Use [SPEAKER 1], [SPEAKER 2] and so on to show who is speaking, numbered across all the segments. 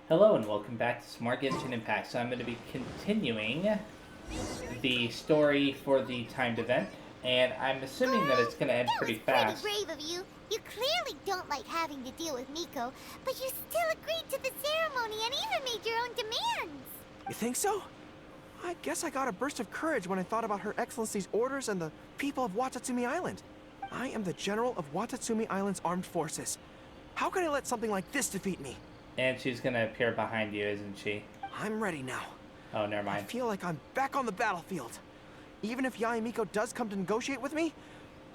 [SPEAKER 1] Hello and welcome back to some more Genshin Impact. So I'm going to be continuing the story for the timed event, and I'm assuming that it's going to end pretty fast.
[SPEAKER 2] Pretty brave of you. You clearly don't like having to deal with Miko, but you still agreed to the ceremony and even made your own demands.
[SPEAKER 3] You think so? I guess I got a burst of courage when I thought about Her Excellency's orders and the people of Watatsumi Island. I am the General of Watatsumi Island's armed forces. How can I let something like this defeat me?
[SPEAKER 1] And she's going to appear behind you, isn't she?
[SPEAKER 3] I'm ready now.
[SPEAKER 1] Oh, never
[SPEAKER 3] I
[SPEAKER 1] mind.
[SPEAKER 3] feel like I'm back on the battlefield. Even if Yae Miko does come to negotiate with me,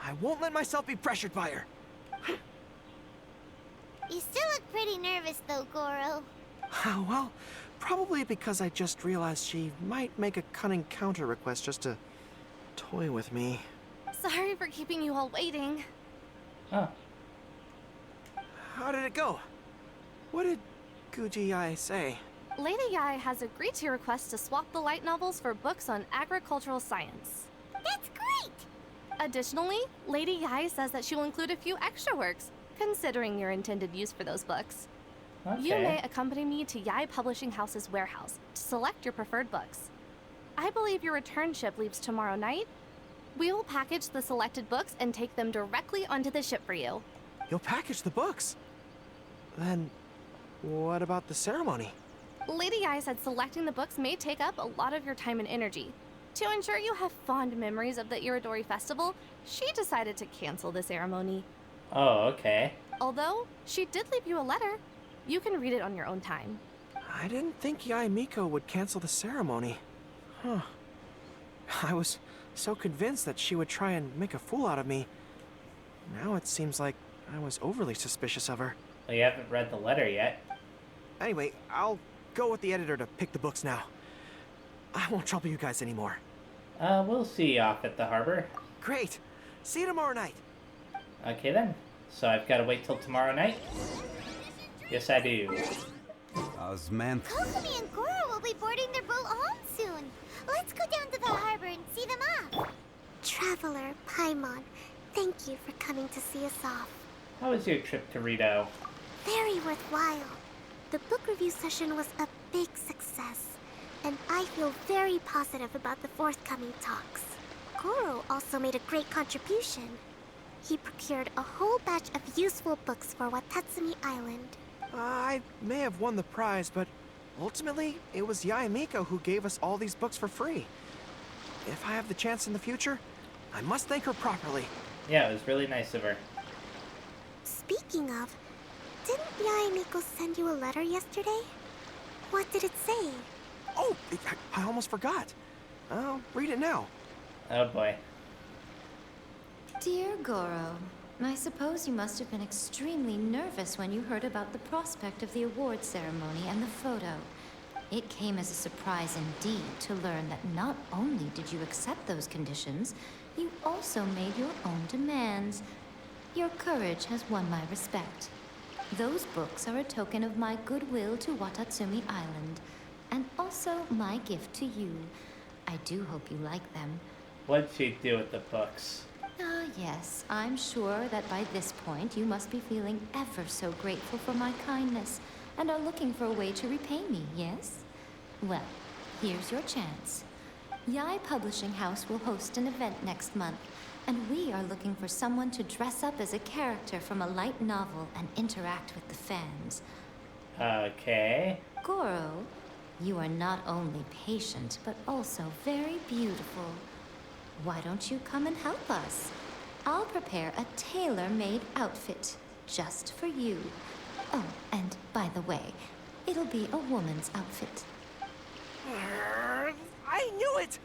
[SPEAKER 3] I won't let myself be pressured by her.
[SPEAKER 2] You still look pretty nervous though, Goro.
[SPEAKER 3] Well, probably because I just realized she might make a cunning counter request just to toy with me.
[SPEAKER 4] Sorry for keeping you all waiting.
[SPEAKER 1] Oh.
[SPEAKER 3] How did it go? What did Guji Yae say?
[SPEAKER 4] Lady Yae has agreed to your request to swap the light novels for books on agricultural science.
[SPEAKER 2] That's great!
[SPEAKER 4] Additionally, Lady Yae says that she will include a few extra works, considering your intended use for those books.
[SPEAKER 1] Okay.
[SPEAKER 4] You may accompany me to Yae Publishing House's warehouse to select your preferred books. I believe your return ship leaves tomorrow night. We will package the selected books and take them directly onto the ship for you.
[SPEAKER 3] You'll package the books? Then, what about the ceremony?
[SPEAKER 4] Lady Yae said selecting the books may take up a lot of your time and energy. To ensure you have fond memories of the Iridori Festival, she decided to cancel the ceremony.
[SPEAKER 1] Oh, okay.
[SPEAKER 4] Although, she did leave you a letter. You can read it on your own time.
[SPEAKER 3] I didn't think Yae Miko would cancel the ceremony. Huh. I was so convinced that she would try and make a fool out of me. Now it seems like I was overly suspicious of her.
[SPEAKER 1] Well, you haven't read the letter yet.
[SPEAKER 3] Anyway, I'll go with the editor to pick the books now. I won't trouble you guys anymore.
[SPEAKER 1] We'll see you off at the harbor.
[SPEAKER 3] Great. See you tomorrow night.
[SPEAKER 1] Okay then. So I've got to wait till tomorrow night? Yes, I do.
[SPEAKER 2] Kokomi and Goro will be boarding their boat home soon. Let's go down to the harbor and see them off. Traveler Paimon, thank you for coming to see us off.
[SPEAKER 1] How was your trip to Rito?
[SPEAKER 2] Very worthwhile. The book review session was a big success, and I feel very positive about the forthcoming talks. Goro also made a great contribution. He procured a whole batch of useful books for Watatsumi Island.
[SPEAKER 3] I may have won the prize, but ultimately, it was Yae Miko who gave us all these books for free. If I have the chance in the future, I must thank her properly.
[SPEAKER 1] Yeah, it was really nice of her.
[SPEAKER 2] Speaking of, didn't Yae Miko send you a letter yesterday? What did it say?
[SPEAKER 3] Oh, I almost forgot. I'll read it now.
[SPEAKER 1] Oh boy.
[SPEAKER 5] Dear Goro, I suppose you must have been extremely nervous when you heard about the prospect of the award ceremony and the photo. It came as a surprise indeed to learn that not only did you accept those conditions, you also made your own demands. Your courage has won my respect. Those books are a token of my goodwill to Watatsumi Island, and also my gift to you. I do hope you like them.
[SPEAKER 1] What'd she do with the books?
[SPEAKER 5] Ah, yes, I'm sure that by this point you must be feeling ever so grateful for my kindness, and are looking for a way to repay me, yes? Well, here's your chance. Yae Publishing House will host an event next month, and we are looking for someone to dress up as a character from a light novel and interact with the fans.
[SPEAKER 1] Okay.
[SPEAKER 5] Goro, you are not only patient, but also very beautiful. Why don't you come and help us? I'll prepare a tailor-made outfit just for you. Oh, and by the way, it'll be a woman's outfit.
[SPEAKER 3] I knew it!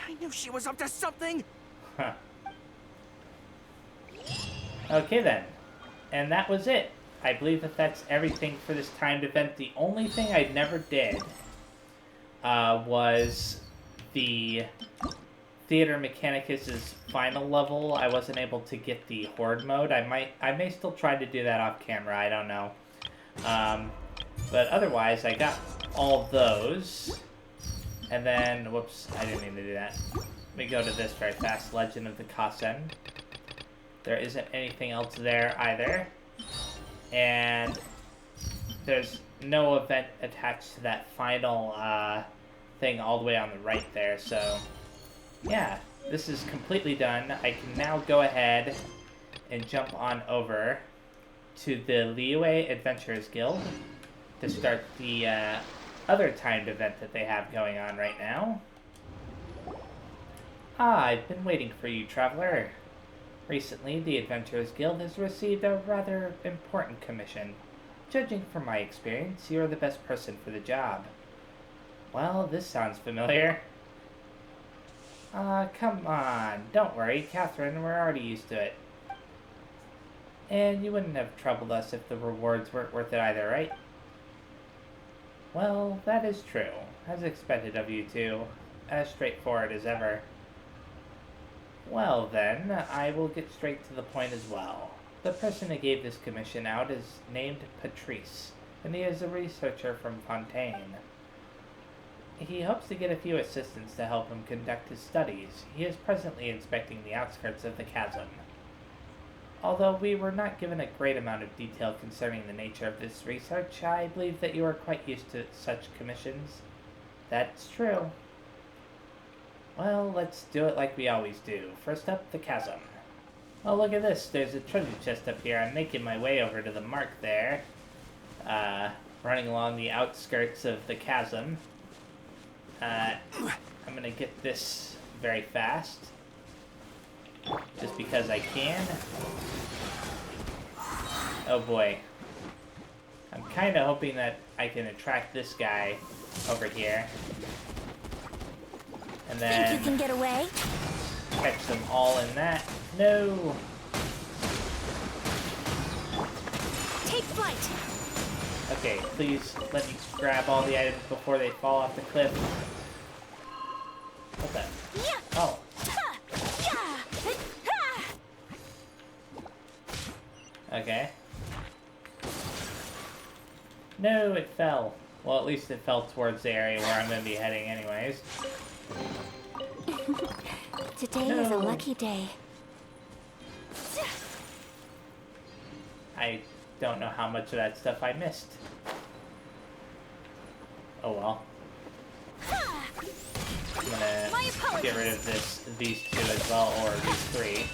[SPEAKER 3] I knew she was up to something!
[SPEAKER 1] Huh. Okay then. And that was it. I believe that that's everything for this timed event. The only thing I never did was the Theater Mechanicus' final level. I wasn't able to get the Horde mode. I may still try to do that off camera. I don't know. But otherwise, I got all those. And then, whoops, I didn't mean to do that. Let me go to this very fast. Legend of the Chasm. There isn't anything else there either. And there's no event attached to that final thing all the way on the right there, so yeah, this is completely done. I can now go ahead and jump on over to the Liyue Adventurers Guild to start the other timed event that they have going on right now. Ah, I've been waiting for you, traveler. Recently, the Adventurers Guild has received a rather important commission. Judging from my experience, you're the best person for the job. Well, this sounds familiar. Come on. Don't worry, Catherine, we're already used to it. And you wouldn't have troubled us if the rewards weren't worth it either, right? Well, that is true. As expected of you two. As straightforward as ever. Well then, I will get straight to the point as well. The person who gave this commission out is named Patrice, and he is a researcher from Fontaine. He hopes to get a few assistants to help him conduct his studies. He is presently inspecting the outskirts of the Chasm. Although we were not given a great amount of detail concerning the nature of this research, I believe that you are quite used to such commissions. That's true. Well, let's do it like we always do. First up, the Chasm. Oh, look at this. There's a treasure chest up here. I'm making my way over to the mark there. Running along the outskirts of the Chasm. I'm gonna get this very fast. Just because I can. Oh boy. I'm kind of hoping that I can attract this guy over here. And then
[SPEAKER 2] Think you can get away?
[SPEAKER 1] catch them all in that. No!
[SPEAKER 2] Take flight!
[SPEAKER 1] Okay, please let me grab all the items before they fall off the cliff. What the? Oh. Okay. No, it fell. Well, at least it fell towards the area where I'm going to be heading anyways.
[SPEAKER 2] Today is a lucky day.
[SPEAKER 1] I don't know how much of that stuff I missed. Oh well. I'm gonna get rid of these two as well, or these three.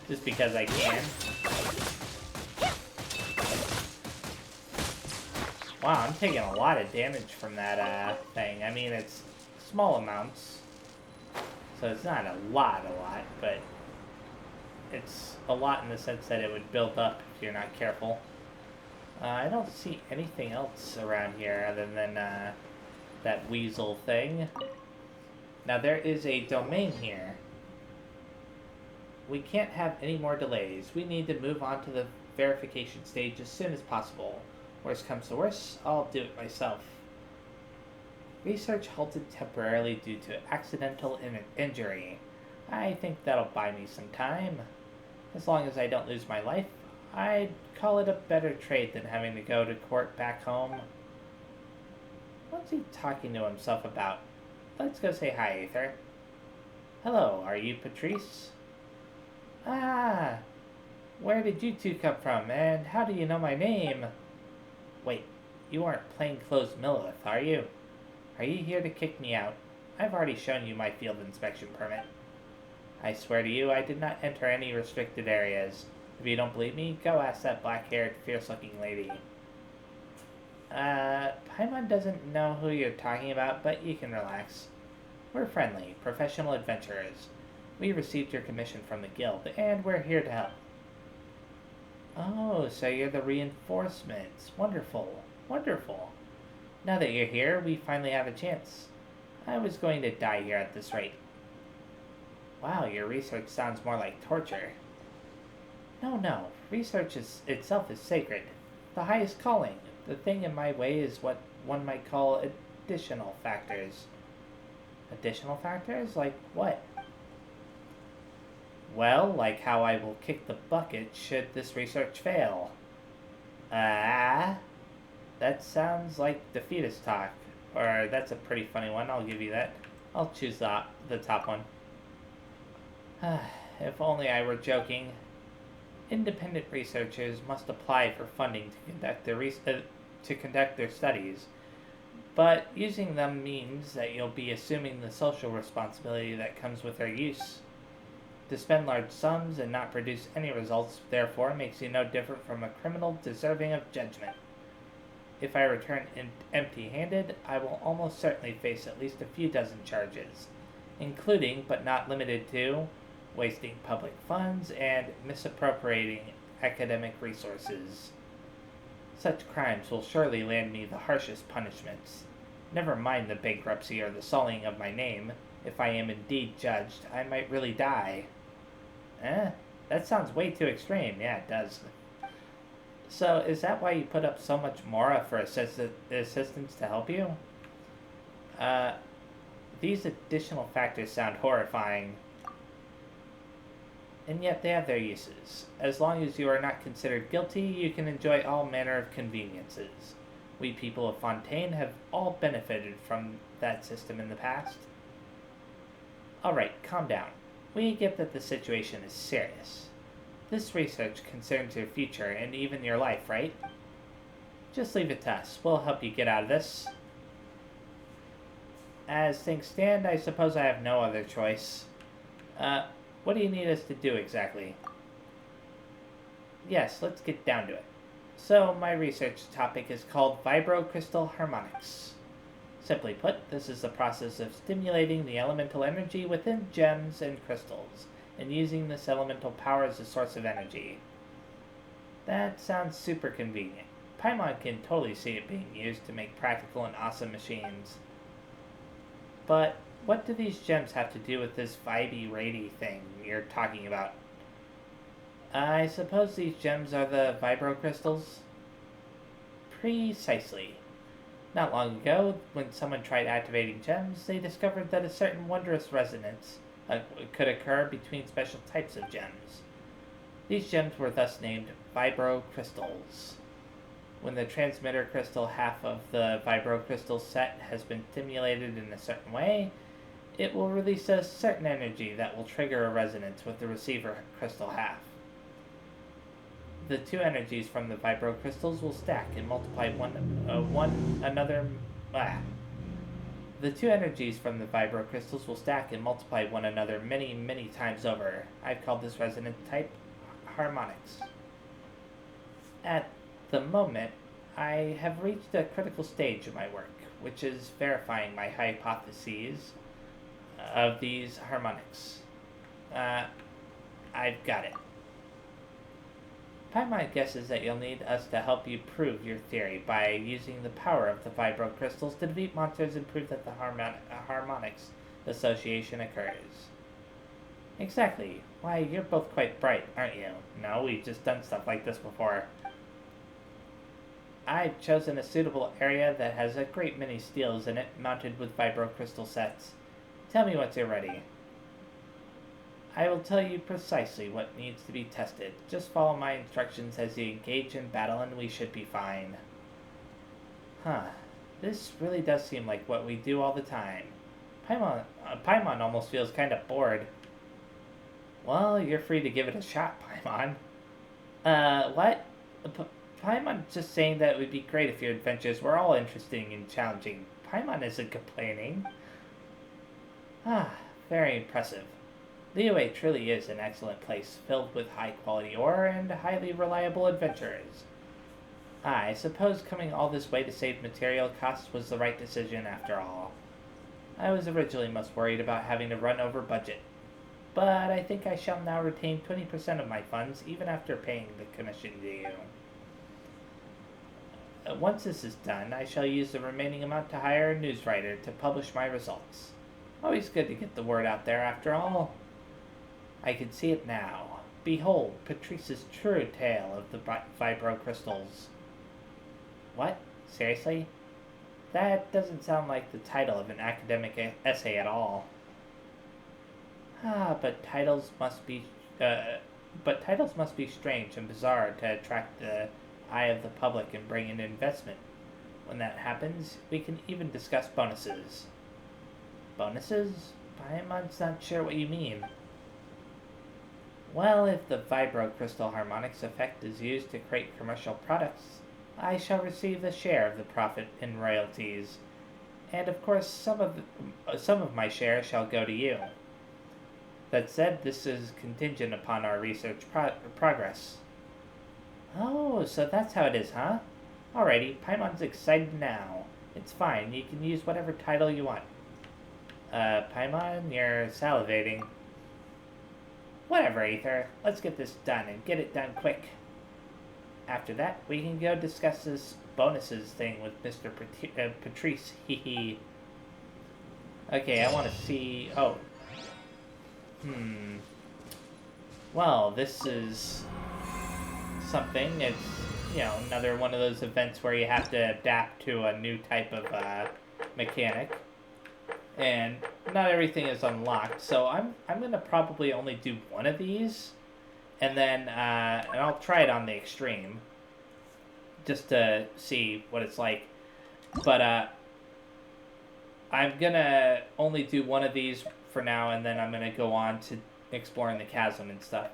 [SPEAKER 1] Just because I can. Wow, I'm taking a lot of damage from that thing. I mean, it's small amounts, so it's not a lot, but it's a lot in the sense that it would build up if you're not careful. I don't see anything else around here other than that weasel thing. Now there is a domain here. We can't have any more delays. We need to move on to the verification stage as soon as possible. Worst comes to worst, I'll do it myself. Research halted temporarily due to accidental injury. I think that'll buy me some time. As long as I don't lose my life, I'd call it a better trade than having to go to court back home. What's he talking to himself about? Let's go say hi, Aether. Hello, are you Patrice? Ah, where did you two come from, and how do you know my name? Wait, you aren't plainclothes Millith, are you? Are you here to kick me out? I've already shown you my field inspection permit. I swear to you, I did not enter any restricted areas. If you don't believe me, go ask that black-haired, fierce-looking lady. Paimon doesn't know who you're talking about, but you can relax. We're friendly, professional adventurers. We received your commission from the guild, and we're here to help. Oh, so you're the reinforcements. Wonderful, wonderful. Now that you're here, we finally have a chance. I was going to die here at this rate. Wow, your research sounds more like torture. No. Research itself is sacred. The highest calling. The thing in my way is what one might call additional factors. Additional factors? Like what? Well, like how I will kick the bucket should this research fail. That sounds like defeatist talk. Or that's a pretty funny one, I'll give you that. I'll choose the top one. If only I were joking. Independent researchers must apply for funding to conduct their studies, but using them means that you'll be assuming the social responsibility that comes with their use. To spend large sums and not produce any results, therefore, makes you no different from a criminal deserving of judgment. If I return empty-handed, I will almost certainly face at least a few dozen charges, including, but not limited to, wasting public funds and misappropriating academic resources. Such crimes will surely land me the harshest punishments. Never mind the bankruptcy or the sullying of my name. If I am indeed judged, I might really die. That sounds way too extreme. Yeah, it does. So, is that why you put up so much mora for assistance to help you? These additional factors sound horrifying. And yet they have their uses. As long as you are not considered guilty, you can enjoy all manner of conveniences. We people of Fontaine have all benefited from that system in the past. Alright, calm down. We get that the situation is serious. This research concerns your future and even your life, right? Just leave it to us. We'll help you get out of this. As things stand, I suppose I have no other choice. What do you need us to do exactly? Yes, let's get down to it. So, my research topic is called vibrocrystal harmonics. Simply put, this is the process of stimulating the elemental energy within gems and crystals, and using this elemental power as a source of energy. That sounds super convenient. Paimon can totally see it being used to make practical and awesome machines. But what do these gems have to do with this vibey-rady thing you're talking about? I suppose these gems are the vibrocrystals? Precisely. Not long ago, when someone tried activating gems, they discovered that a certain wondrous resonance could occur between special types of gems. These gems were thus named vibrocrystals. When the transmitter crystal half of the vibrocrystal set has been stimulated in a certain way, it will release a certain energy that will trigger a resonance with the receiver crystal half. The two energies from the vibrocrystals will stack and multiply The two energies from the vibrocrystals will stack and multiply one another many, many times over. I've called this resonance type harmonics. At the moment, I have reached a critical stage of my work, which is verifying my hypotheses of these harmonics. I've got it. Paimon guesses that you'll need us to help you prove your theory by using the power of the vibrocrystals to defeat monsters and prove that the harmonics association occurs. Exactly. Why, you're both quite bright, aren't you? No, we've just done stuff like this before. I've chosen a suitable area that has a great many steels in it, mounted with vibrocrystal sets. Tell me once you're ready. I will tell you precisely what needs to be tested. Just follow my instructions as you engage in battle and we should be fine. This really does seem like what we do all the time. Paimon almost feels kind of bored. Well, you're free to give it a shot, Paimon. What? Paimon's just saying that it would be great if your adventures were all interesting and challenging. Paimon isn't complaining. Very impressive. Liyue truly is an excellent place, filled with high-quality ore and highly reliable adventurers. I suppose coming all this way to save material costs was the right decision after all. I was originally most worried about having to run over budget, but I think I shall now retain 20% of my funds even after paying the commission to you. Once this is done, I shall use the remaining amount to hire a news writer to publish my results. Always good to get the word out there after all. I can see it now. Behold, Patrice's true tale of the vibrocrystals. What? Seriously? That doesn't sound like the title of an academic essay at all. But titles must be strange and bizarre to attract the eye of the public and bring in investment. When that happens, we can even discuss bonuses. Bonuses? Paimon's not sure what you mean. Well, if the vibro-crystal harmonics effect is used to create commercial products, I shall receive a share of the profit in royalties. And of course, some of my share shall go to you. That said, this is contingent upon our research progress. Oh, so that's how it is, huh? Alrighty, Paimon's excited now. It's fine, you can use whatever title you want. Paimon, you're salivating. Whatever, Aether. Let's get this done, and get it done quick. After that, we can go discuss this bonuses thing with Mr. Patrice, hehe. Okay, I want to see... Oh. Well, this is... something. It's, you know, another one of those events where you have to adapt to a new type of, mechanic. And not everything is unlocked, so I'm gonna probably only do one of these, and then and I'll try it on the extreme, just to see what it's like. But I'm gonna only do one of these for now, and then I'm gonna go on to exploring the chasm and stuff.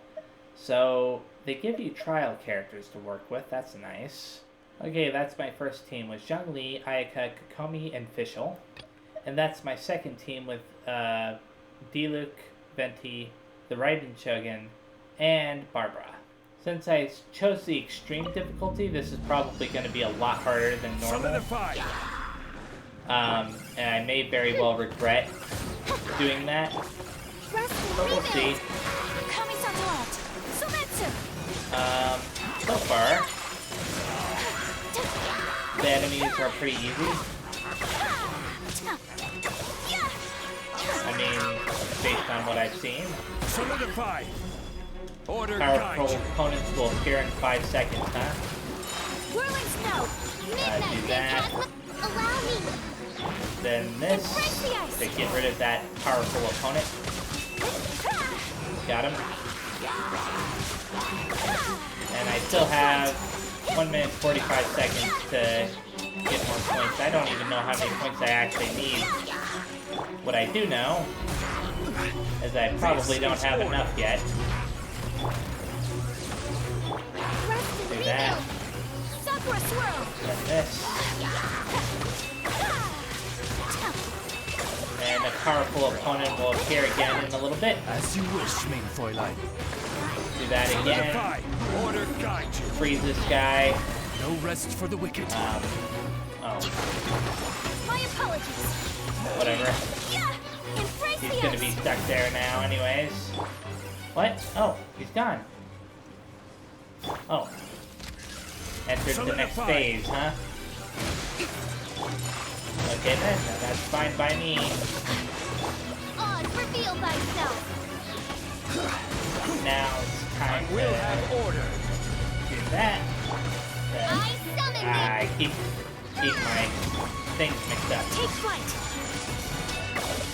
[SPEAKER 1] So they give you trial characters to work with. That's nice. Okay, that's my first team with Zhongli, Ayaka, Kokomi, and Fischl. And that's my second team with Diluc, Venti, the Raiden Shogun, and Barbara. Since I chose the extreme difficulty, this is probably going to be a lot harder than normal. And I may very well regret doing that, but we'll see. So far, the enemies are pretty easy. I mean, based on what I've seen.
[SPEAKER 6] Solidify. Order
[SPEAKER 1] Powerful opponents will appear in 5 seconds, huh? Do that.
[SPEAKER 2] Allow me.
[SPEAKER 1] Then this, to get rid of that powerful opponent. Got him. And I still have 1 minute 45 seconds to get more points. I don't even know how many points I actually need. What I do know is I probably don't have enough yet. Do that. And this. And a powerful opponent will appear again in a little bit.
[SPEAKER 6] As you wish, main Fräulein.
[SPEAKER 1] Do that again.
[SPEAKER 6] Order guide you.
[SPEAKER 1] Freeze this guy.
[SPEAKER 6] No rest for the wicked.
[SPEAKER 1] Oh.
[SPEAKER 2] My apologies.
[SPEAKER 1] Whatever. He's gonna be stuck there now anyways. What? Oh, he's gone. Oh. Entered the next phase, huh? Okay then, that's fine by me.
[SPEAKER 2] On, reveal thyself.
[SPEAKER 1] Now it's time
[SPEAKER 6] I will have order.
[SPEAKER 1] do that.
[SPEAKER 2] I summon
[SPEAKER 1] I keep my things mixed up.
[SPEAKER 2] Take flight.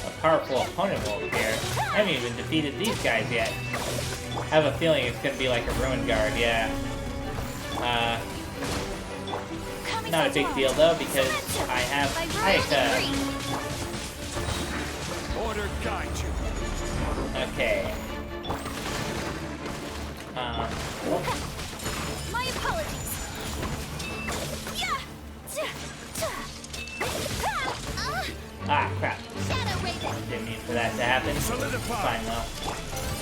[SPEAKER 1] A powerful opponent will appear. I haven't even defeated these guys yet. I have a feeling it's gonna be like a ruin guard, yeah. Not a big deal though, because I have Ayaka.
[SPEAKER 6] Order guide you.
[SPEAKER 1] Okay.
[SPEAKER 2] My apologies.
[SPEAKER 1] Ah, crap.
[SPEAKER 2] Shadow Raven.
[SPEAKER 1] Didn't mean for that to happen.
[SPEAKER 6] Solidify.
[SPEAKER 1] Fine though.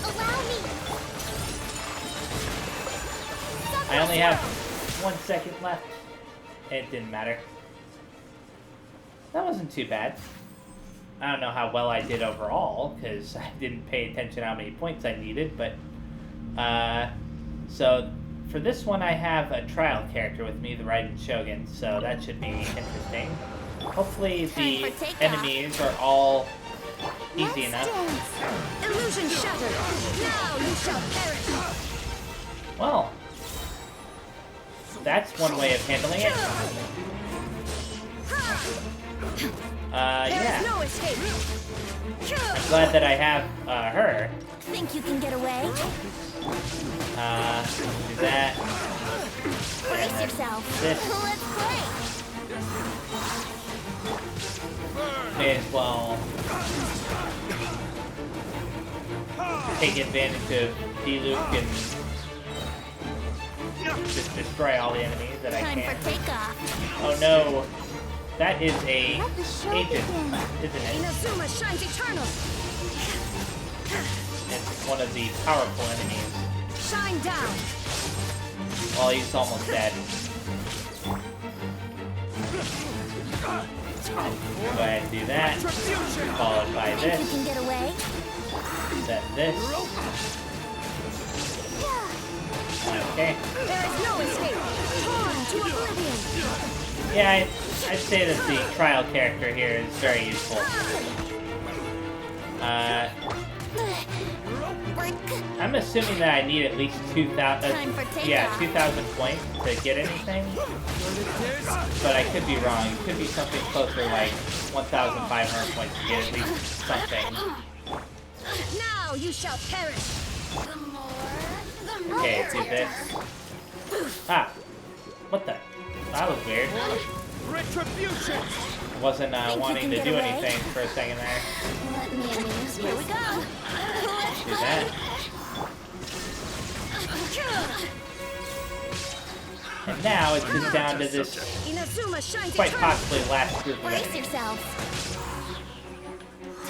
[SPEAKER 2] Allow me.
[SPEAKER 1] I only have 1 second left. It didn't matter. That wasn't too bad. I don't know how well I did overall, because I didn't pay attention how many points I needed, but... so, for this one I have a trial character with me, the Raiden Shogun, so that should be interesting. Hopefully the enemies are all easy enough.
[SPEAKER 2] Illusion shattered. Now you shall perish.
[SPEAKER 1] Well, that's one way of handling it. Yeah.
[SPEAKER 2] No escape.
[SPEAKER 1] I'm glad that I have her.
[SPEAKER 2] Think you can get away?
[SPEAKER 1] Do that.
[SPEAKER 2] Brace
[SPEAKER 1] And
[SPEAKER 2] yourself.
[SPEAKER 1] this.
[SPEAKER 2] Let's play.
[SPEAKER 1] May as well take advantage of D-Luke and just destroy all the enemies that I
[SPEAKER 2] Time
[SPEAKER 1] can.
[SPEAKER 2] for takeoff.
[SPEAKER 1] Oh no, that is a
[SPEAKER 2] Let the show
[SPEAKER 1] agent,
[SPEAKER 2] begin.
[SPEAKER 1] isn't it?
[SPEAKER 2] Inazuma shines eternal.
[SPEAKER 1] It's one of the powerful enemies.
[SPEAKER 2] Shine down.
[SPEAKER 1] Well, he's almost dead. Go ahead and do that. Followed by
[SPEAKER 2] Think you
[SPEAKER 1] this.
[SPEAKER 2] can get away?
[SPEAKER 1] Then this. Okay.
[SPEAKER 2] There is no escape. Torn to oblivion.
[SPEAKER 1] Yeah, I'd say that the trial character here is very useful. I'm assuming that I need at least 2,000.
[SPEAKER 2] Time for takeoff.
[SPEAKER 1] Yeah, 2,000 points to get anything. But I could be wrong. It could be something closer, like 1,500 points to get at least something.
[SPEAKER 2] Now you shall perish.
[SPEAKER 1] Okay, do this. Ah, what the? That was weird.
[SPEAKER 6] Retribution!
[SPEAKER 1] Wasn't
[SPEAKER 2] you
[SPEAKER 1] wanting
[SPEAKER 2] can
[SPEAKER 1] to
[SPEAKER 2] get
[SPEAKER 1] do
[SPEAKER 2] away?
[SPEAKER 1] anything for a second there.
[SPEAKER 2] Let me amuse you. Here we go.
[SPEAKER 1] Do that. And now it's just down to this
[SPEAKER 2] Inazuma shines
[SPEAKER 1] quite
[SPEAKER 2] eternal.
[SPEAKER 1] possibly last group of
[SPEAKER 2] Brace
[SPEAKER 1] enemies.
[SPEAKER 2] yourselves.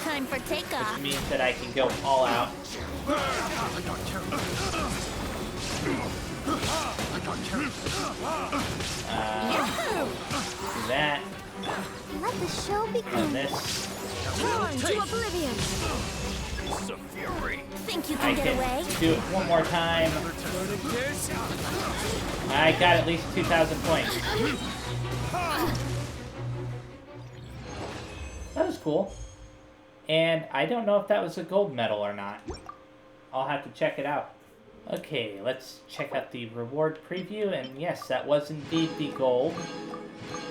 [SPEAKER 2] Time for takeoff.
[SPEAKER 1] Which means that I can go all out. Do that.
[SPEAKER 2] Let the show
[SPEAKER 1] And
[SPEAKER 2] begin.
[SPEAKER 1] this.
[SPEAKER 2] Torn to oblivion. Think you
[SPEAKER 1] I
[SPEAKER 2] can get away?
[SPEAKER 1] can do it one more time. I got at least 2,000 points. That was cool. And I don't know if that was a gold medal or not. I'll have to check it out. Okay, let's check out the reward preview. And yes, that was indeed the gold.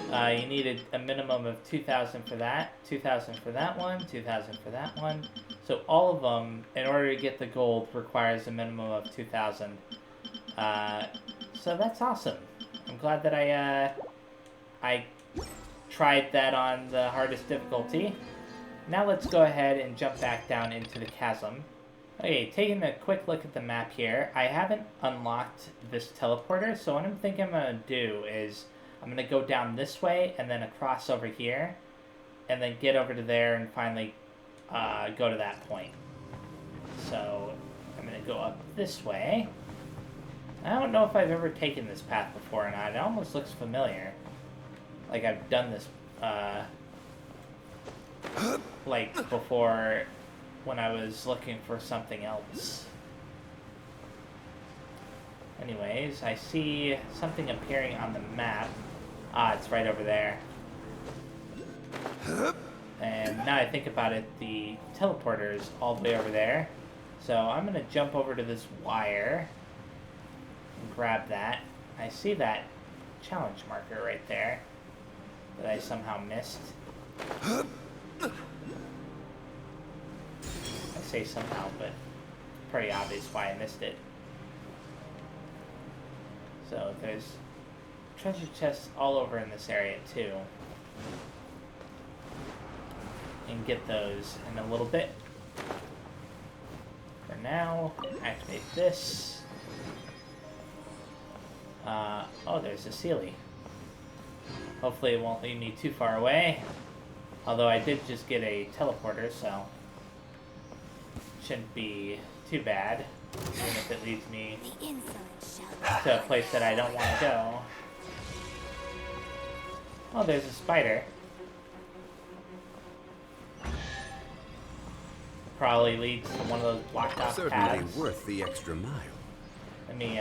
[SPEAKER 1] You needed a minimum of 2,000 for that, 2,000 for that one, 2,000 for that one. So all of them, in order to get the gold, requires a minimum of 2,000. So that's awesome. I'm glad that I tried that on the hardest difficulty. Now let's go ahead and jump back down into the chasm. Okay, taking a quick look at the map here, I haven't unlocked this teleporter, so what I'm thinking I'm going to do is I'm going to go down this way and then across over here, and then get over to there and finally go to that point. So I'm going to go up this way. I don't know if I've ever taken this path before or not. It almost looks familiar. Like I've done this like before when I was looking for something else. Anyways, I see something appearing on the map. Ah, it's right over there. And now I think about it, the teleporter is all the way over there. So I'm going to jump over to this wire and grab that. I see that challenge marker right there that I somehow missed. I say somehow, but pretty obvious why I missed it. So there's treasure chests all over in this area too. And get those in a little bit. For now, activate this. Oh, there's a Sealy. Hopefully it won't lead me too far away. Although I did just get a teleporter, so shouldn't be too bad. Even if it leads me
[SPEAKER 2] The insolent shall.
[SPEAKER 1] to a place that I don't want to go. Oh, there's a spider. Probably leads to one of those blocked off
[SPEAKER 7] Certainly
[SPEAKER 1] paths.
[SPEAKER 7] worth the extra mile.
[SPEAKER 1] Let me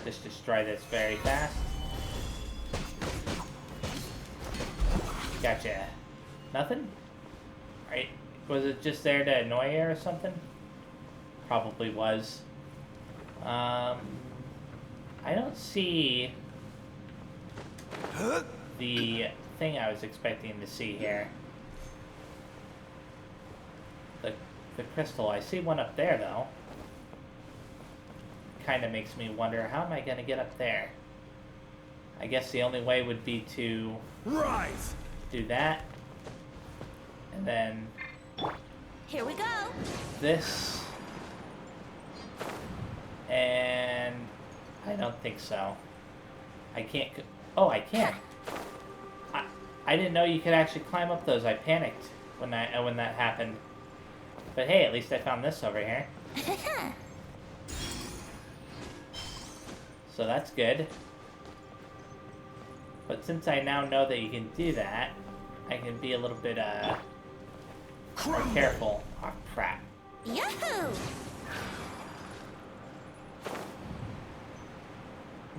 [SPEAKER 1] just destroy this very fast. Gotcha. Nothing? Right? Was it just there to annoy you or something? Probably was. I don't see the thing I was expecting to see here. The crystal. I see one up there though. Kind of makes me wonder, how am I going to get up there? I guess the only way would be to
[SPEAKER 6] Rise!
[SPEAKER 1] do that. And then
[SPEAKER 2] Here we go.
[SPEAKER 1] this. don't think so. I can't... Oh, I can. I didn't know you could actually climb up those. I panicked when that happened. But hey, at least I found this over here. So that's good. But since I now know that you can do that, I can be a little bit, more careful. Oh, crap.
[SPEAKER 2] Yahoo!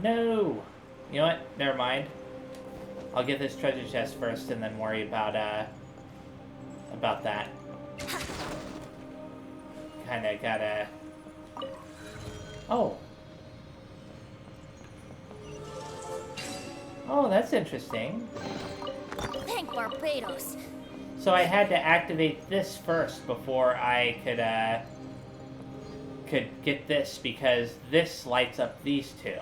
[SPEAKER 1] No! You know what? Never mind. I'll get this treasure chest first and then worry about that. Kinda gotta... Oh! Oh, that's interesting.
[SPEAKER 2] Thank Barbados.
[SPEAKER 1] So I had to activate this first before I could get this, because this lights up these two.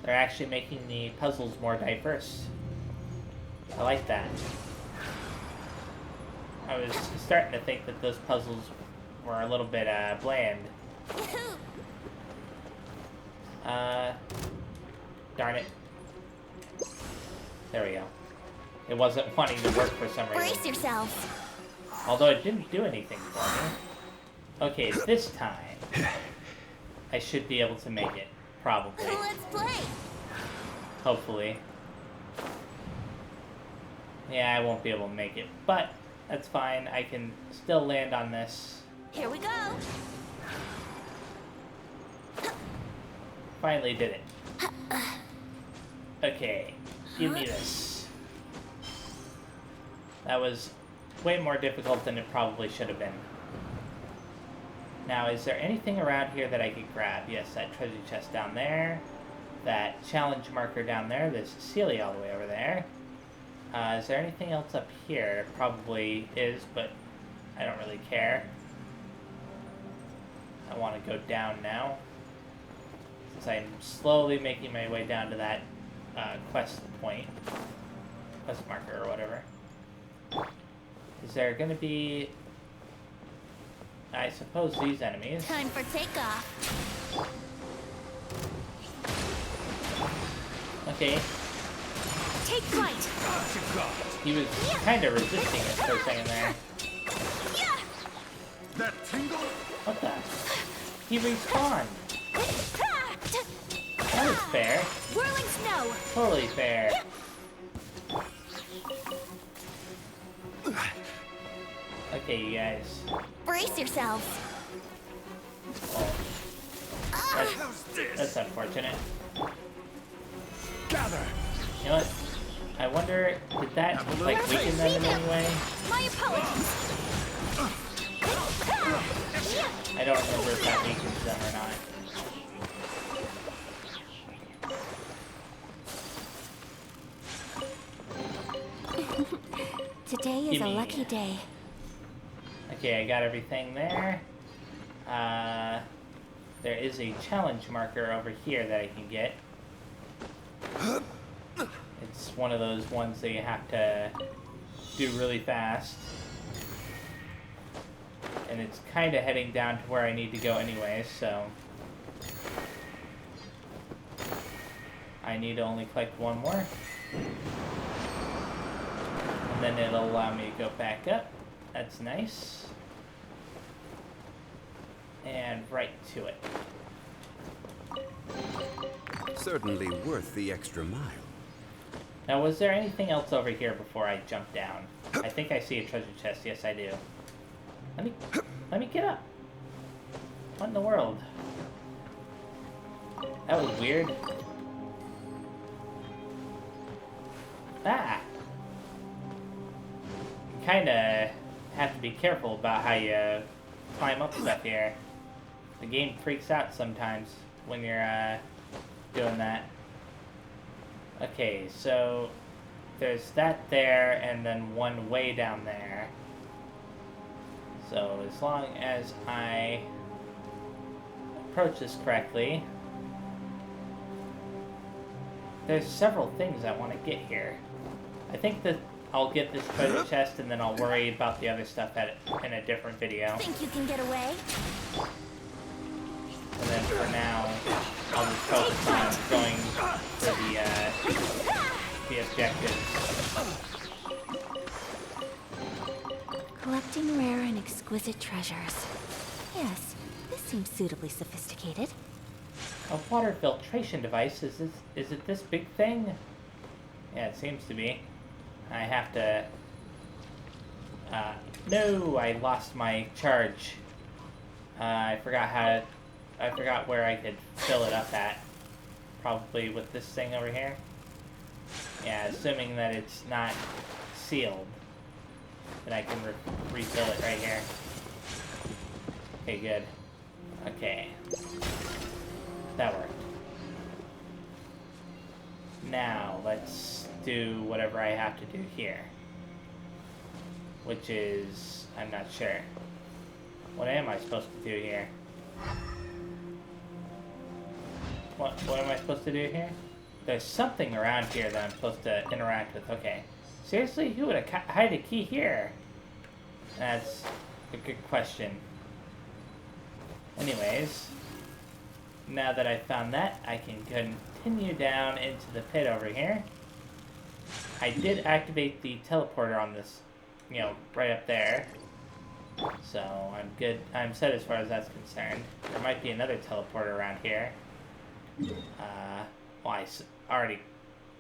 [SPEAKER 1] They're actually making the puzzles more diverse. I like that. I was starting to think that those puzzles were a little bit bland. Darn it. There we go. It wasn't wanting to work for some reason.
[SPEAKER 2] Brace yourselves.
[SPEAKER 1] Although it didn't do anything for me. Okay, this time I should be able to make it. Probably.
[SPEAKER 2] Let's play.
[SPEAKER 1] Hopefully. Yeah, I won't be able to make it, but that's fine. I can still land on this.
[SPEAKER 2] Here we go.
[SPEAKER 1] Finally did it. Okay, give me this. That was way more difficult than it probably should have been. Now, is there anything around here that I could grab? Yes, that treasure chest down there. That challenge marker down there. There's Cecilia all the way over there. Is there anything else up here? Probably is, but I don't really care. I want to go down now, since I'm slowly making my way down to that quest point. Quest marker or whatever. Is there going to be... I suppose these enemies.
[SPEAKER 2] Time for takeoff.
[SPEAKER 1] Okay.
[SPEAKER 2] Take flight.
[SPEAKER 1] He was kind of resisting it for a second there.
[SPEAKER 6] That tingle?
[SPEAKER 1] What the? He respawned. That was fair.
[SPEAKER 2] Whirling snow.
[SPEAKER 1] Totally fair. Okay, you guys.
[SPEAKER 2] Brace yourselves.
[SPEAKER 1] Oh, that's unfortunate.
[SPEAKER 6] Gather.
[SPEAKER 1] You know what? I wonder, did that, like, weaken them in any way?
[SPEAKER 2] My apologies.
[SPEAKER 1] I don't remember if that weakens them or not.
[SPEAKER 2] Today is a lucky day.
[SPEAKER 1] Okay, I got everything there. There is a challenge marker over here that I can get. It's one of those ones that you have to do really fast. And it's kind of heading down to where I need to go anyway, so... I need to only collect one more. And then it'll allow me to go back up. That's nice. And right to it.
[SPEAKER 7] Certainly worth the extra mile.
[SPEAKER 1] Now, was there anything else over here before I jump down? I think I see a treasure chest. Yes, I do. Let me get up. What in the world? That was weird. Ah! You kinda have to be careful about how you climb up stuff here. The game freaks out sometimes when you're doing that. Okay, so there's that there, and then one way down there. So as long as I approach this correctly, there's several things I want to get here. I think that I'll get this treasure chest, and then I'll worry about the other stuff in a different video.
[SPEAKER 2] Think you can get away?
[SPEAKER 1] And then for now, I'll just focus on going for the objectives.
[SPEAKER 2] Collecting rare and exquisite treasures. Yes, this seems suitably sophisticated.
[SPEAKER 1] A water filtration device? Is it this big thing? Yeah, it seems to be. I have to... no! I lost my charge. I forgot where I could fill it up at. Probably with this thing over here. Yeah, assuming that it's not sealed. Then I can refill it right here. Okay, good. Okay. That worked. Now, let's do whatever I have to do here. Which is... I'm not sure. What am I supposed to do here? What am I supposed to do here? There's something around here that I'm supposed to interact with. Okay. Seriously? Who would hide a key here? That's a good question. Anyways, now that I've found that, I can continue down into the pit over here. I did activate the teleporter on this, you know, right up there. So I'm good. I'm set as far as that's concerned. There might be another teleporter around here. Well, I already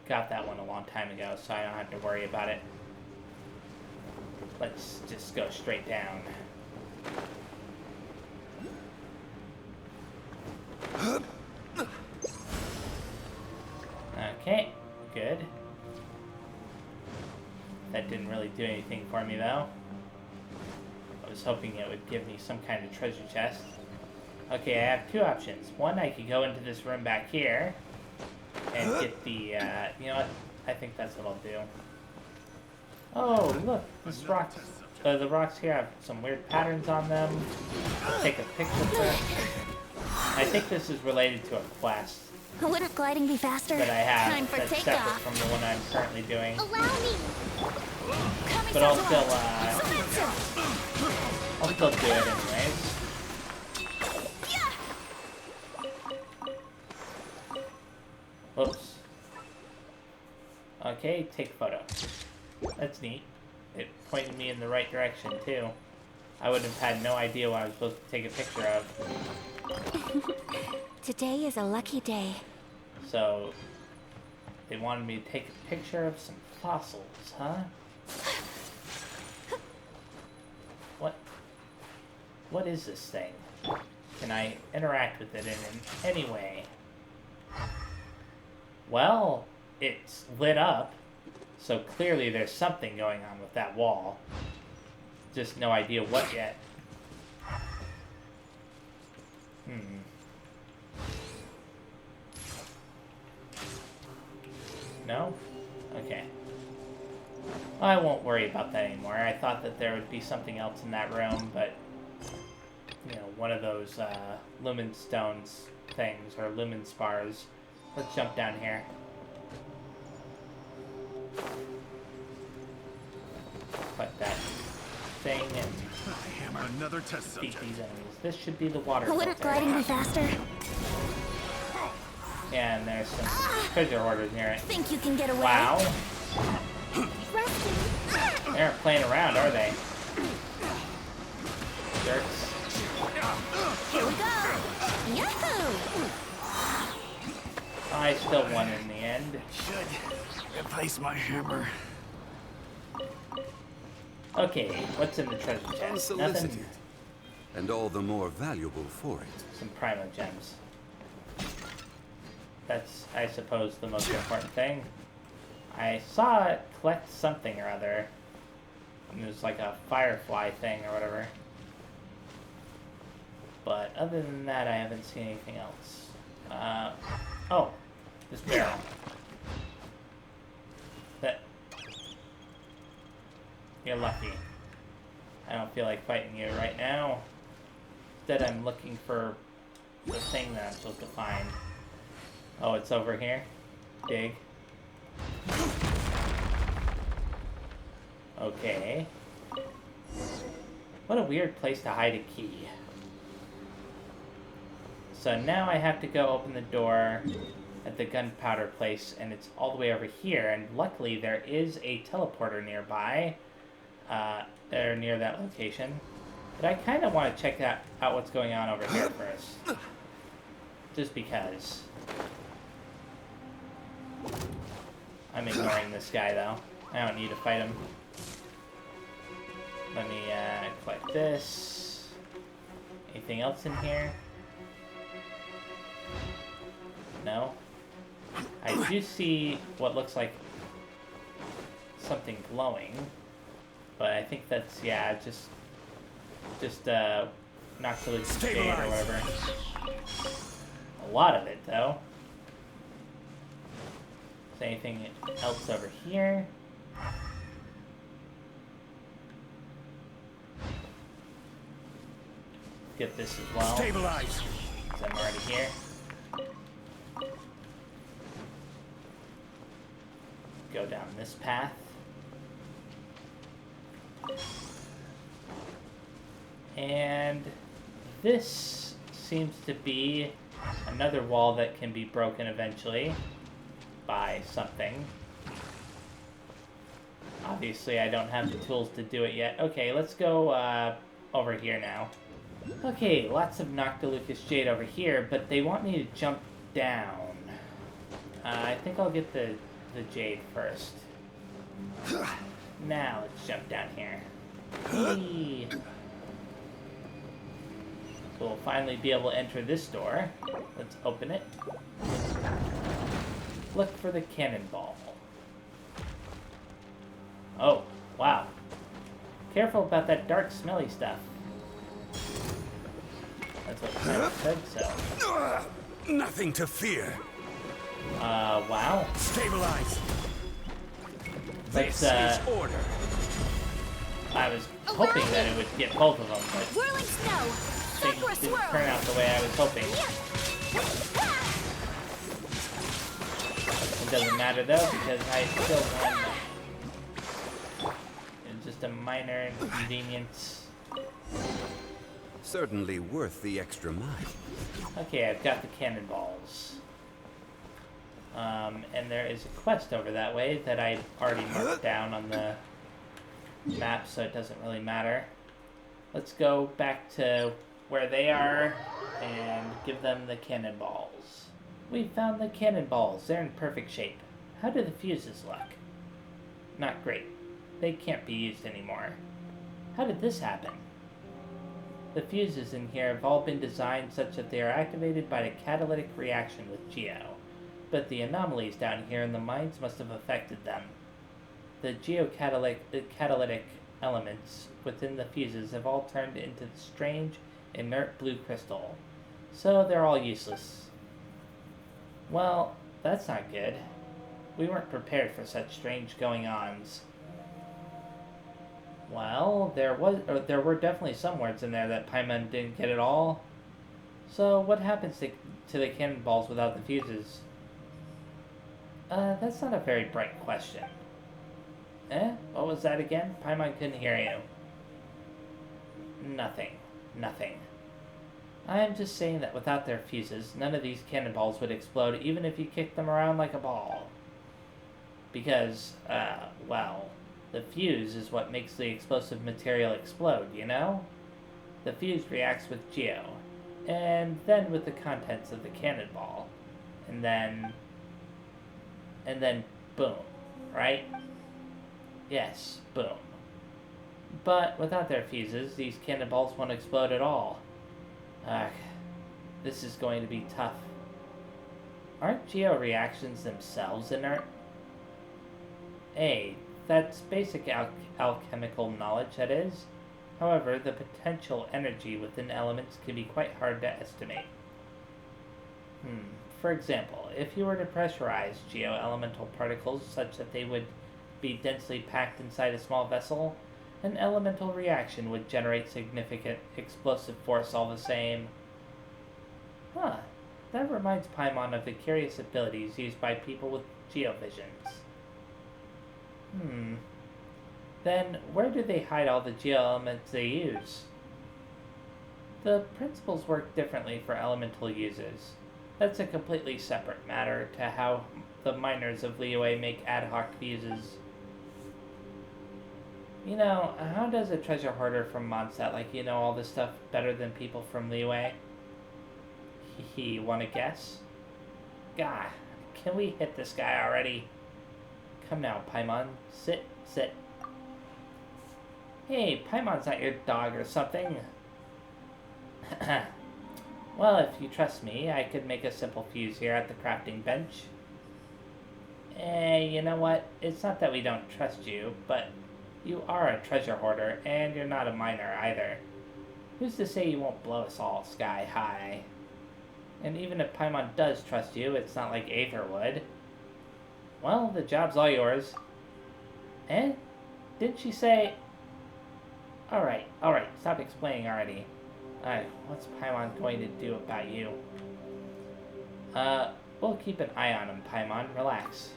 [SPEAKER 1] got that one a long time ago, so I don't have to worry about it. Let's just go straight down. Okay, good. That didn't really do anything for me, though. I was hoping it would give me some kind of treasure chest. Okay, I have two options. One, I could go into this room back here and get the, you know what? I think that's what I'll do. Oh, look, this rock, the rocks here have some weird patterns on them. I'll take a picture first. I think this is related to a quest
[SPEAKER 2] Wouldn't gliding be faster?
[SPEAKER 1] that I have
[SPEAKER 2] Time for
[SPEAKER 1] that's separate
[SPEAKER 2] takeoff.
[SPEAKER 1] from the one I'm currently doing.
[SPEAKER 2] Allow me.
[SPEAKER 1] But I'll still do it anyways. Whoops. Okay, take photo. That's neat. It pointed me in the right direction, too. I would have had no idea what I was supposed to take a picture of.
[SPEAKER 2] Today is a lucky day.
[SPEAKER 1] So, they wanted me to take a picture of some fossils, huh? What is this thing? Can I interact with it in any way? Well, it's lit up, so clearly there's something going on with that wall. Just no idea what yet. No? Okay. I won't worry about that anymore. I thought that there would be something else in that room, but... you know, one of those lumen stones things, or lumen spars. Let's jump down here. Collect that thing and
[SPEAKER 6] Hammer another test
[SPEAKER 1] beat
[SPEAKER 6] subject.
[SPEAKER 1] these enemies. This should be the water
[SPEAKER 2] Wouldn't
[SPEAKER 1] filter.
[SPEAKER 2] gliding be faster?
[SPEAKER 1] Yeah, and there's some treasure hoarders near it.
[SPEAKER 2] Think you can get away?
[SPEAKER 1] Wow. They aren't playing around, are they? Jerks.
[SPEAKER 2] Here we go. Yahoo!
[SPEAKER 1] I still won in the end.
[SPEAKER 6] Should replace my hammer.
[SPEAKER 1] Okay, what's in the treasure chest?
[SPEAKER 7] Unsolicited.
[SPEAKER 1] Nothing.
[SPEAKER 7] And all the more valuable for it.
[SPEAKER 1] Some primo gems. That's, I suppose, the most important thing. I saw it collect something or other. And it was like a firefly thing or whatever. But other than that, I haven't seen anything else. Oh, this barrel. That. You're lucky. I don't feel like fighting you right now. Instead, I'm looking for the thing that I'm supposed to find. Oh, it's over here. Dig. Okay. What a weird place to hide a key. So now I have to go open the door at the gunpowder place, and it's all the way over here, and luckily there is a teleporter nearby, or near that location. But I kind of want to check out what's going on over here first. Just because. I'm ignoring this guy, though. I don't need to fight him. Let me, collect this. Anything else in here? No? I do see what looks like something glowing. But I think that's, yeah, just Noctiluc's Jade or whatever. A lot of it, though. Is there anything else over here? Get this as well.
[SPEAKER 6] Stabilize.
[SPEAKER 1] Because I'm already here. Go down this path. And this seems to be another wall that can be broken eventually by something. Obviously, I don't have the tools to do it yet. Okay, let's go over here now. Okay, lots of Noctiluc's Jade over here, but they want me to jump down. I think I'll get the Jade first. Now, let's jump down here. Whee! So we'll finally be able to enter this door. Let's open it. Look for the Cannonball. Oh, wow. Careful about that dark, smelly stuff. That's what the said, so.
[SPEAKER 6] Nothing to fear.
[SPEAKER 1] Wow.
[SPEAKER 6] Stabilize.
[SPEAKER 1] Let's,
[SPEAKER 6] This is order.
[SPEAKER 1] I was hoping that it would get both of them, but
[SPEAKER 2] Whirling snow!
[SPEAKER 1] things didn't turn out the way I was hoping. It doesn't matter though, because I still won. It's just a minor inconvenience.
[SPEAKER 7] Certainly worth the extra mile.
[SPEAKER 1] Okay, I've got the Cannonballs. And there is a quest over that way that I already marked down on the map, so it doesn't really matter. Let's go back to where they are and give them the Cannonballs. We found the Cannonballs. They're in perfect shape. How do the fuses look? Not great. They can't be used anymore. How did this happen? The fuses in here have all been designed such that they are activated by a catalytic reaction with Geo, but the anomalies down here in the mines must have affected them. The geocatalytic elements within the fuses have all turned into strange, inert blue crystal, so they're all useless. Well, that's not good. We weren't prepared for such strange going-ons. Well, there were definitely some words in there that Paimon didn't get at all. So what happens to the Cannonballs without the fuses? That's not a very bright question. What was that again? Paimon couldn't hear you. Nothing. I'm just saying that without their fuses, none of these cannonballs would explode even if you kicked them around like a ball. Because, well, the fuse is what makes the explosive material explode, you know? The fuse reacts with Geo, and then with the contents of the cannonball. And then boom, right? Yes, boom. But without their fuses, these cannonballs won't explode at all. This is going to be tough. Aren't Geo reactions themselves inert? That's basic alchemical knowledge, that is. However, the potential energy within elements can be quite hard to estimate. For example, if you were to pressurize geo-elemental particles such that they would be densely packed inside a small vessel, an elemental reaction would generate significant explosive force all the same. That reminds Paimon of the curious abilities used by people with geovisions. Then, where do they hide all the geo-elements they use? The principles work differently for elemental uses. That's a completely separate matter to how the miners of Liyue make ad hoc fuses. You know, how does a treasure hoarder from Mondstadt like you know all this stuff better than people from Liyue? He wanna guess? Gah, can we hit this guy already? Come now, Paimon. Sit. Hey, Paimon's not your dog or something. Well, if you trust me, I could make a simple fuse here at the crafting bench. You know what? It's not that we don't trust you, but you are a treasure hoarder, and you're not a miner either. Who's to say you won't blow us all sky high? And even if Paimon does trust you, it's not like Aether would. Well, the job's all yours. Eh? Didn't she say... Alright, stop explaining already. Alright, what's Paimon going to do about you? We'll keep an eye on him, Paimon. Relax.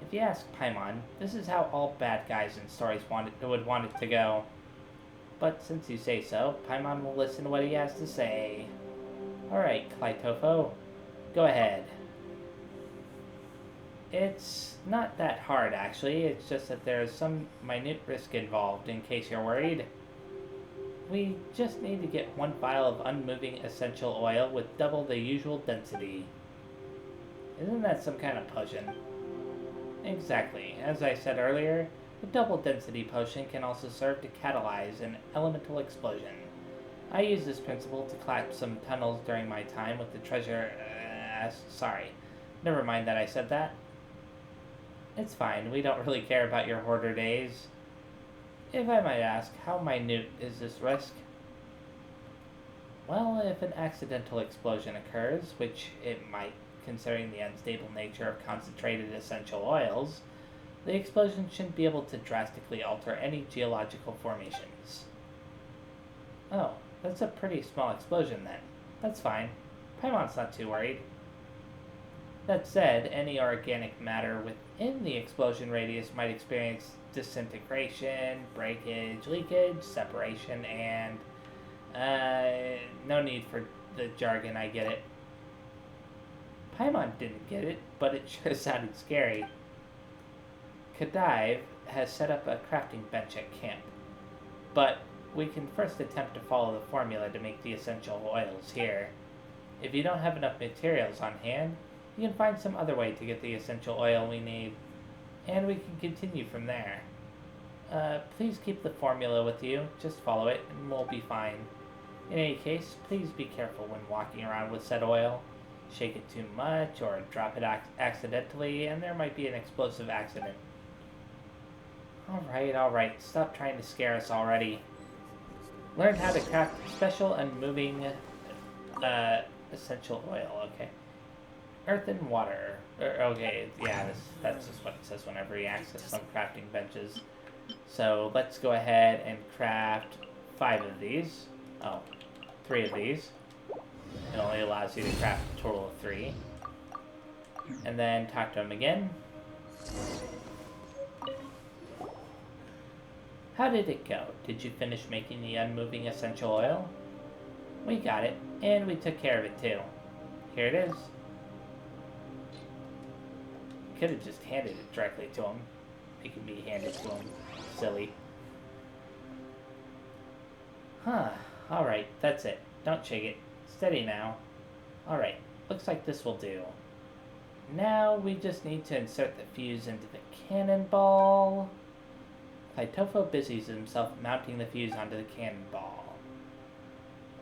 [SPEAKER 1] If you ask Paimon, this is how all bad guys in stories would want it to go. But since you say so, Paimon will listen to what he has to say. Alright, Clytofo, go ahead. It's not that hard, actually. It's just that there's some minute risk involved, in case you're worried. We just need to get one vial of unmoving essential oil with double the usual density. Isn't that some kind of potion? Exactly. As I said earlier, a double density potion can also serve to catalyze an elemental explosion. I used this principle to collapse some tunnels during my time with the treasure... sorry. Never mind that I said that. It's fine, we don't really care about your hoarder days. If I might ask, how minute is this risk? Well, if an accidental explosion occurs, which it might, considering the unstable nature of concentrated essential oils, the explosion shouldn't be able to drastically alter any geological formations. Oh, that's a pretty small explosion then. That's fine. Paimon's not too worried. That said, any organic matter within the explosion radius might experience disintegration, breakage, leakage, separation, and... no need for the jargon, I get it. Paimon didn't get it, but it sure sounded scary. Kadive has set up a crafting bench at camp, but we can first attempt to follow the formula to make the essential oils here. If you don't have enough materials on hand, you can find some other way to get the essential oil we need, and we can continue from there. Please keep the formula with you, just follow it, and we'll be fine. In any case, please be careful when walking around with said oil. Shake it too much, or drop it accidentally, and there might be an explosive accident. Alright, stop trying to scare us already. Learn how to craft special and moving essential oil, okay. Earth and water. Okay, yeah, that's just what it says whenever you access some crafting benches. So let's go ahead and craft 5 of these. Oh, 3 of these. It only allows you to craft a total of 3. And then talk to him again. How did it go? Did you finish making the unmoving essential oil? We got it, and we took care of it too. Here it is. Could have just handed it directly to him. It can be handed to him. Silly. Huh. Alright, that's it. Don't shake it. Steady now. Alright, looks like this will do. Now we just need to insert the fuse into the cannonball. Clytofo busies himself mounting the fuse onto the cannonball.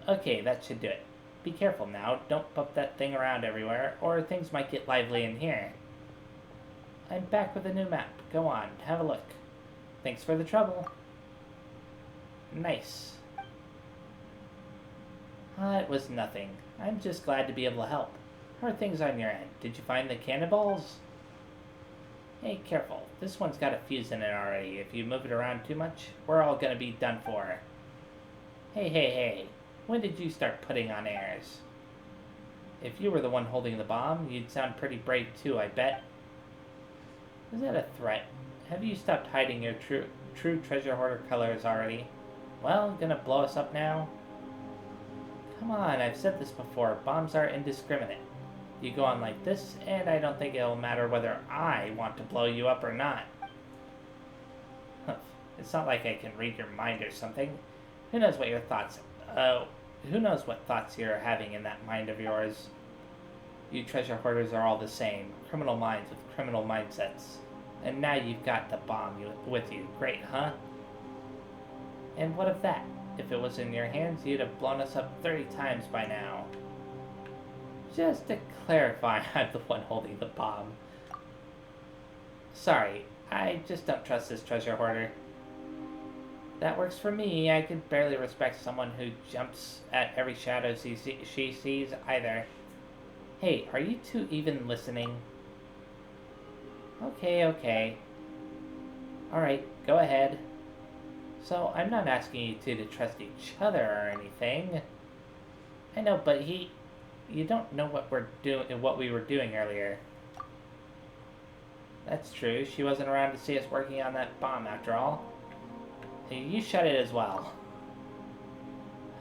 [SPEAKER 1] Okay, that should do it. Be careful now, don't bump that thing around everywhere, or things might get lively in here. I'm back with a new map. Go on, have a look. Thanks for the trouble. Nice. It was nothing. I'm just glad to be able to help. How are things on your end? Did you find the cannonballs? Hey, careful. This one's got a fuse in it already. If you move it around too much, we're all gonna be done for. Hey. When did you start putting on airs? If you were the one holding the bomb, you'd sound pretty brave too, I bet. Is that a threat? Have you stopped hiding your true treasure hoarder colors already? Well, gonna blow us up now? Come on, I've said this before. Bombs are indiscriminate. You go on like this, and I don't think it'll matter whether I want to blow you up or not. It's not like I can read your mind or something. Who knows what your thoughts... who knows what thoughts you're having in that mind of yours? You treasure hoarders are all the same. Criminal minds with criminal mindsets. And now you've got the bomb with you. Great, huh? And what of that? If it was in your hands, you'd have blown us up 30 times by now. Just to clarify, I'm the one holding the bomb. Sorry, I just don't trust this treasure hoarder. That works for me. I can barely respect someone who jumps at every shadow she sees either. Hey, are you two even listening? Okay. Alright, go ahead. So, I'm not asking you two to trust each other or anything. I know, but you don't know what we were doing earlier. That's true. She wasn't around to see us working on that bomb after all. You shut it as well.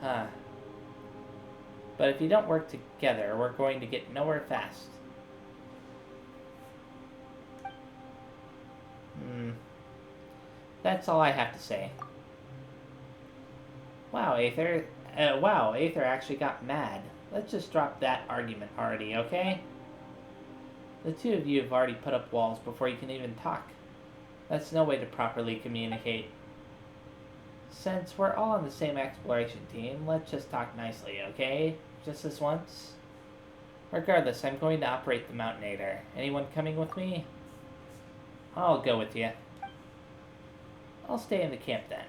[SPEAKER 1] Huh. But if you don't work together, we're going to get nowhere fast. That's all I have to say. Wow, Aether. Wow, Aether actually got mad. Let's just drop that argument already, okay? The two of you have already put up walls before you can even talk. That's no way to properly communicate. Since we're all on the same exploration team, let's just talk nicely, okay? Just this once? Regardless, I'm going to operate the Mountaineer. Anyone coming with me? I'll go with you. I'll stay in the camp then.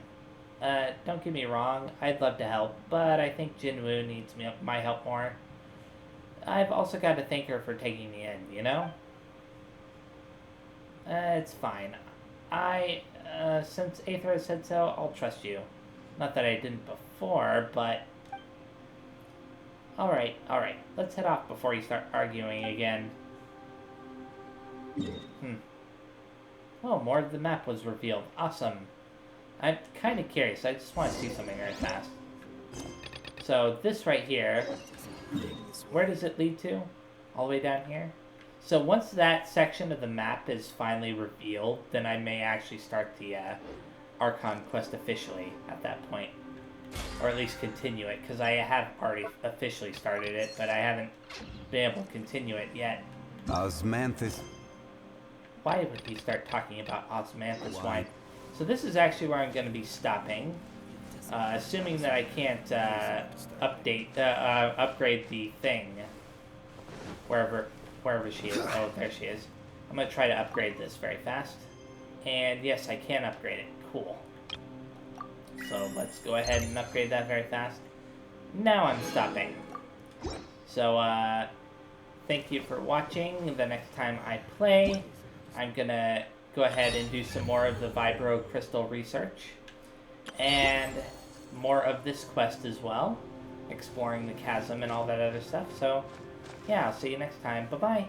[SPEAKER 1] Don't get me wrong, I'd love to help, but I think Jinwoo needs my help more. I've also got to thank her for taking me in, you know? It's fine. Since Aether has said so, I'll trust you. Not that I didn't before, but... Alright. Let's head off before you start arguing again. Oh, more of the map was revealed. Awesome. I'm kind of curious. I just want to see something very fast. So, this right here... Where does it lead to? All the way down here? So once that section of the map is finally revealed, then I may actually start the Archon quest officially at that point. Or at least continue it, because I have already officially started it, but I haven't been able to continue it yet.
[SPEAKER 7] Osmanthus.
[SPEAKER 1] Why would he start talking about Osmanthus wine? So this is actually where I'm going to be stopping. Assuming that I can't upgrade the thing. Wherever she is. Oh, there she is. I'm going to try to upgrade this very fast. And yes, I can upgrade it. Cool. So let's go ahead and upgrade that very fast. Now I'm stopping. So, thank you for watching. The next time I play, I'm going to go ahead and do some more of the Vibro Crystal research. And more of this quest as well. Exploring the chasm and all that other stuff. So, yeah, I'll see you next time. Bye-bye.